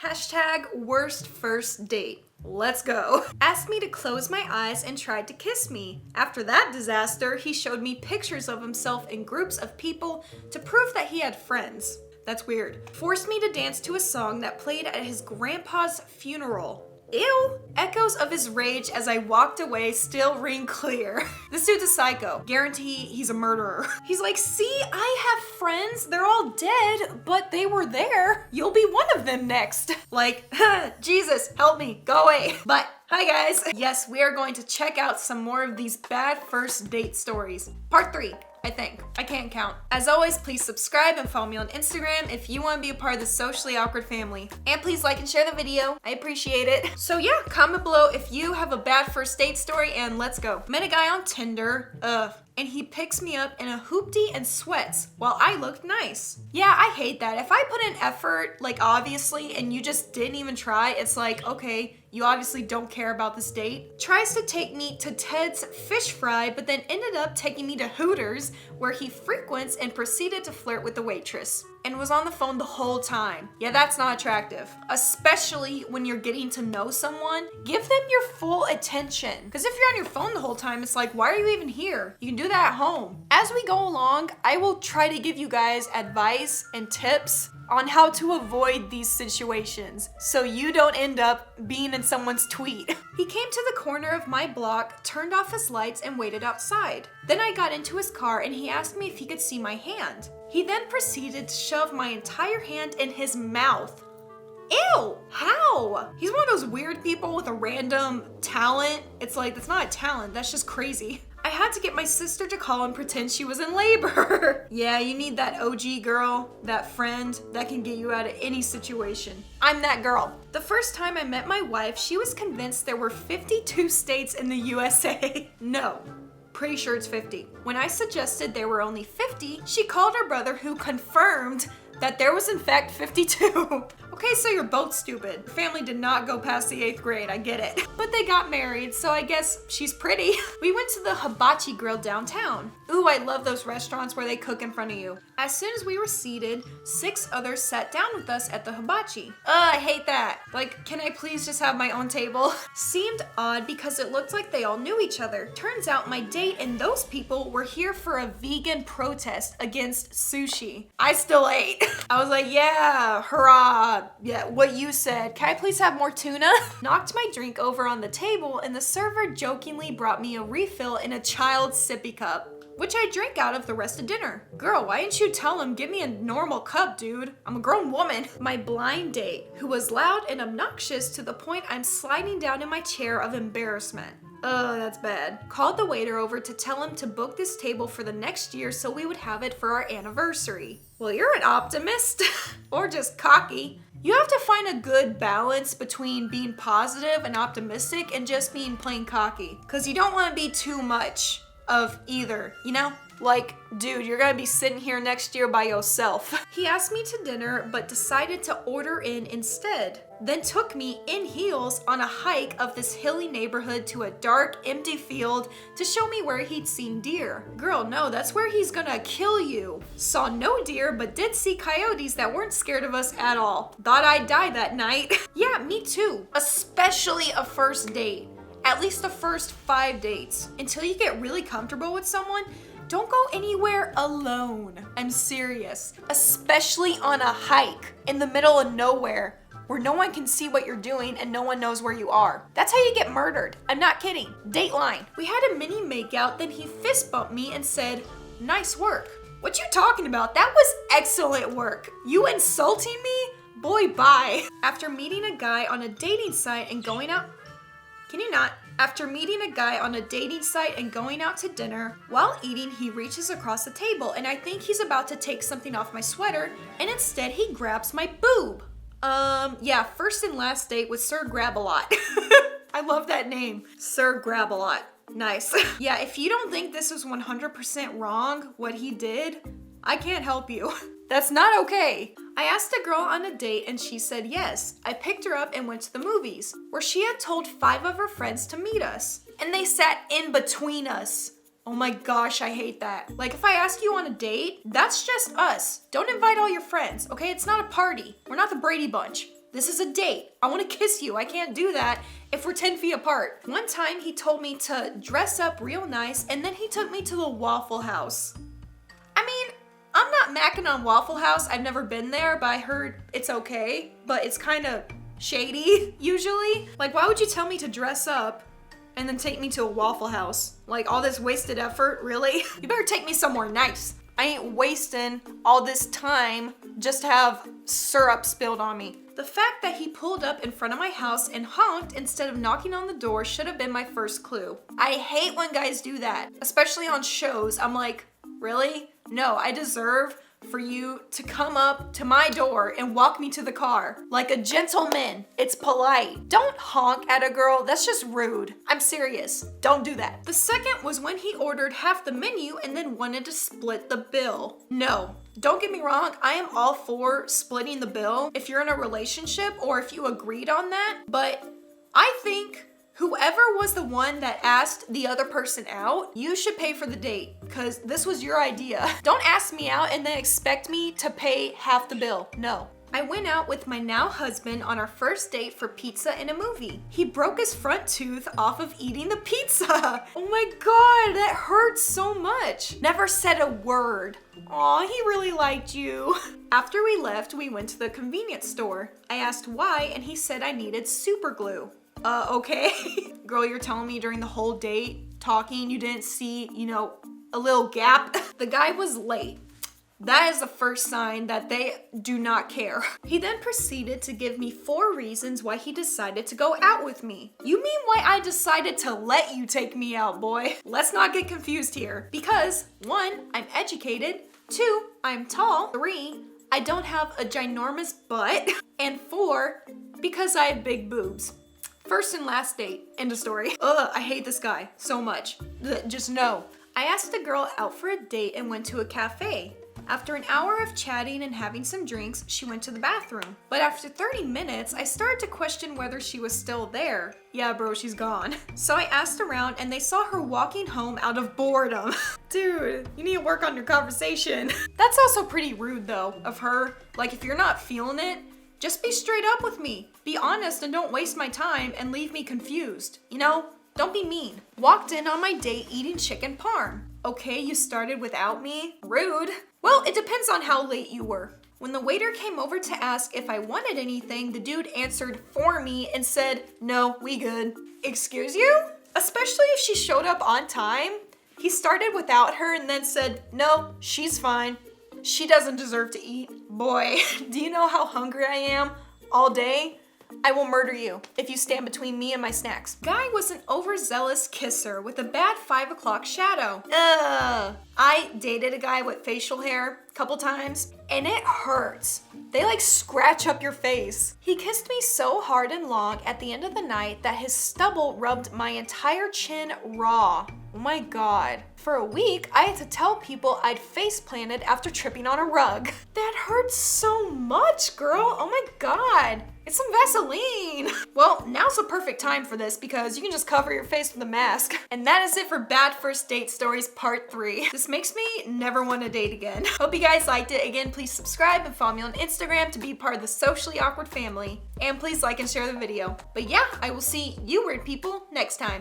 Hashtag worst first date. Let's go. Asked me to close my eyes and tried to kiss me. After that disaster, he showed me pictures of himself in groups of people to prove that he had friends. That's weird. Forced me to dance to a song that played at his grandpa's funeral. Ew! Echoes of his rage as I walked away still ring clear. This dude's a psycho. Guarantee he's a murderer. He's like, see, I have friends. They're all dead, but they were there. You'll be one of them next. Like, Jesus, help me, go away. But hi guys. Yes, we are going to check out some more of these bad first date stories. Part 3. I think. I can't count. As always, please subscribe and follow me on Instagram if you want to be a part of the socially awkward family. And please like and share the video. I appreciate it. So yeah, comment below if you have a bad first date story and let's go. Met a guy on Tinder. And he picks me up in a hoopty and sweats while I looked nice. Yeah, I hate that. If I put in effort, like obviously, and you just didn't even try, it's like, okay, you obviously don't care about this date. Tries to take me to Ted's Fish Fry, but then ended up taking me to Hooters, where he frequents and proceeded to flirt with the waitress. And was on the phone the whole time. Yeah, that's not attractive. Especially when you're getting to know someone. Give them your full attention. Because if you're on your phone the whole time, it's like, why are you even here? You can do that at home. As we go along, I will try to give you guys advice and tips on how to avoid these situations so you don't end up being in someone's tweet. He came to the corner of my block, turned off his lights, and waited outside. Then I got into his car and he asked me if he could see my hand. He then proceeded to shove my entire hand in his mouth. Ew! How? He's one of those weird people with a random talent. It's like, that's not a talent, that's just crazy. I had to get my sister to call and pretend she was in labor. Yeah, you need that OG girl, that friend that can get you out of any situation. I'm that girl. The first time I met my wife, she was convinced there were 52 states in the USA. No. Pretty sure it's 50. When I suggested there were only 50, she called her brother who confirmed that there was in fact 52. Okay, so you're both stupid. Your family did not go past the 8th grade, I get it. But they got married, so I guess she's pretty. We went to the Hibachi Grill downtown. Ooh, I love those restaurants where they cook in front of you. As soon as we were seated, 6 others sat down with us at the hibachi. I hate that. Like, can I please just have my own table? Seemed odd because it looked like they all knew each other. Turns out my date and those people were here for a vegan protest against sushi. I still ate. I was like, yeah, hurrah. Yeah, what you said. Can I please have more tuna? Knocked my drink over on the table and the server jokingly brought me a refill in a child's sippy cup, which I drank out of the rest of dinner. Girl, why didn't you tell him, give me a normal cup, dude? I'm a grown woman. My blind date, who was loud and obnoxious to the point I'm sliding down in my chair of embarrassment. Oh, that's bad. Called the waiter over to tell him to book this table for the next year so we would have it for our anniversary. Well, you're an optimist. Or just cocky. You have to find a good balance between being positive and optimistic and just being plain cocky. Because you don't want to be too much of either, you know? Like, dude, you're gonna be sitting here next year by yourself. He asked me to dinner, but decided to order in instead. Then took me in heels on a hike of this hilly neighborhood to a dark, empty field to show me where he'd seen deer. Girl, no, that's where he's gonna kill you. Saw no deer, but did see coyotes that weren't scared of us at all. Thought I'd die that night. Yeah, me too. Especially a first date. At least the first 5 dates. Until you get really comfortable with someone, don't go anywhere alone. I'm serious. Especially on a hike in the middle of nowhere where no one can see what you're doing and no one knows where you are. That's how you get murdered. I'm not kidding. Dateline. We had a mini makeout, then he fist bumped me and said, "Nice work." What you talking about? That was excellent work. You insulting me? Boy, bye. After meeting a guy on a dating site and going out... Can you not? After meeting a guy on a dating site and going out to dinner, while eating, he reaches across the table and I think he's about to take something off my sweater and instead he grabs my boob. Yeah, first and last date with Sir Grab-a-Lot. I love that name. Sir Grab-a-Lot. Nice. Yeah, if you don't think this is 100% wrong, what he did, I can't help you. That's not okay. I asked a girl on a date and she said yes. I picked her up and went to the movies, where she had told 5 of her friends to meet us. And they sat in between us. Oh my gosh, I hate that. Like, if I ask you on a date, that's just us. Don't invite all your friends, okay? It's not a party. We're not the Brady Bunch. This is a date. I want to kiss you. I can't do that if we're 10 feet apart. One time he told me to dress up real nice and then he took me to the Waffle House. I mean, I'm not macking on Waffle House. I've never been there, but I heard it's okay, but it's kind of shady usually. Like, why would you tell me to dress up and then take me to a Waffle House? Like, all this wasted effort, really? You better take me somewhere nice. I ain't wasting all this time just to have syrup spilled on me. The fact that he pulled up in front of my house and honked instead of knocking on the door should have been my first clue. I hate when guys do that, especially on shows. I'm like, really? No, I deserve for you to come up to my door and walk me to the car. Like a gentleman. It's polite. Don't honk at a girl. That's just rude. I'm serious. Don't do that. The second was when he ordered half the menu and then wanted to split the bill. No. Don't get me wrong, I am all for splitting the bill if you're in a relationship or if you agreed on that, but I think whoever was the one that asked the other person out, you should pay for the date because this was your idea. Don't ask me out and then expect me to pay half the bill. No. I went out with my now husband on our first date for pizza and a movie. He broke his front tooth off of eating the pizza. Oh my God, that hurts so much. Never said a word. Aw, he really liked you. After we left, we went to the convenience store. I asked why, and he said I needed super glue. Okay. Girl, you're telling me during the whole date, talking, you didn't see, a little gap? The guy was late. That is the first sign that they do not care. He then proceeded to give me 4 reasons why he decided to go out with me. You mean why I decided to let you take me out, boy? Let's not get confused here. Because 1, I'm educated. 2, I'm tall. 3, I don't have a ginormous butt. And 4, because I have big boobs. First and last date. End of story. Ugh, I hate this guy so much. Just no. I asked a girl out for a date and went to a cafe. After an hour of chatting and having some drinks, she went to the bathroom. But after 30 minutes, I started to question whether she was still there. Yeah, bro, she's gone. So I asked around and they saw her walking home out of boredom. Dude, you need to work on your conversation. That's also pretty rude though, of her. Like, if you're not feeling it, just be straight up with me. Be honest and don't waste my time and leave me confused. Don't be mean. Walked in on my date eating chicken parm. Okay, you started without me? Rude. Well, it depends on how late you were. When the waiter came over to ask if I wanted anything, the dude answered for me and said, "No, we good." Excuse you? Especially if she showed up on time. He started without her and then said, "No, she's fine. She doesn't deserve to eat." Boy, do you know how hungry I am all day? I will murder you if you stand between me and my snacks. Guy was an overzealous kisser with a bad 5 o'clock shadow. I dated a guy with facial hair a couple times and it hurts. They like scratch up your face. He kissed me so hard and long at the end of the night that his stubble rubbed my entire chin raw. Oh my God. For a week, I had to tell people I'd face planted after tripping on a rug. That hurts so much, girl. Oh my God. It's some Vaseline. Well, now's the perfect time for this because you can just cover your face with a mask. And that is it for Bad First Date Stories Part 3. This makes me never want to date again. Hope you guys liked it. Again, please subscribe and follow me on Instagram to be part of the Socially Awkward family. And please like and share the video. But yeah, I will see you weird people next time.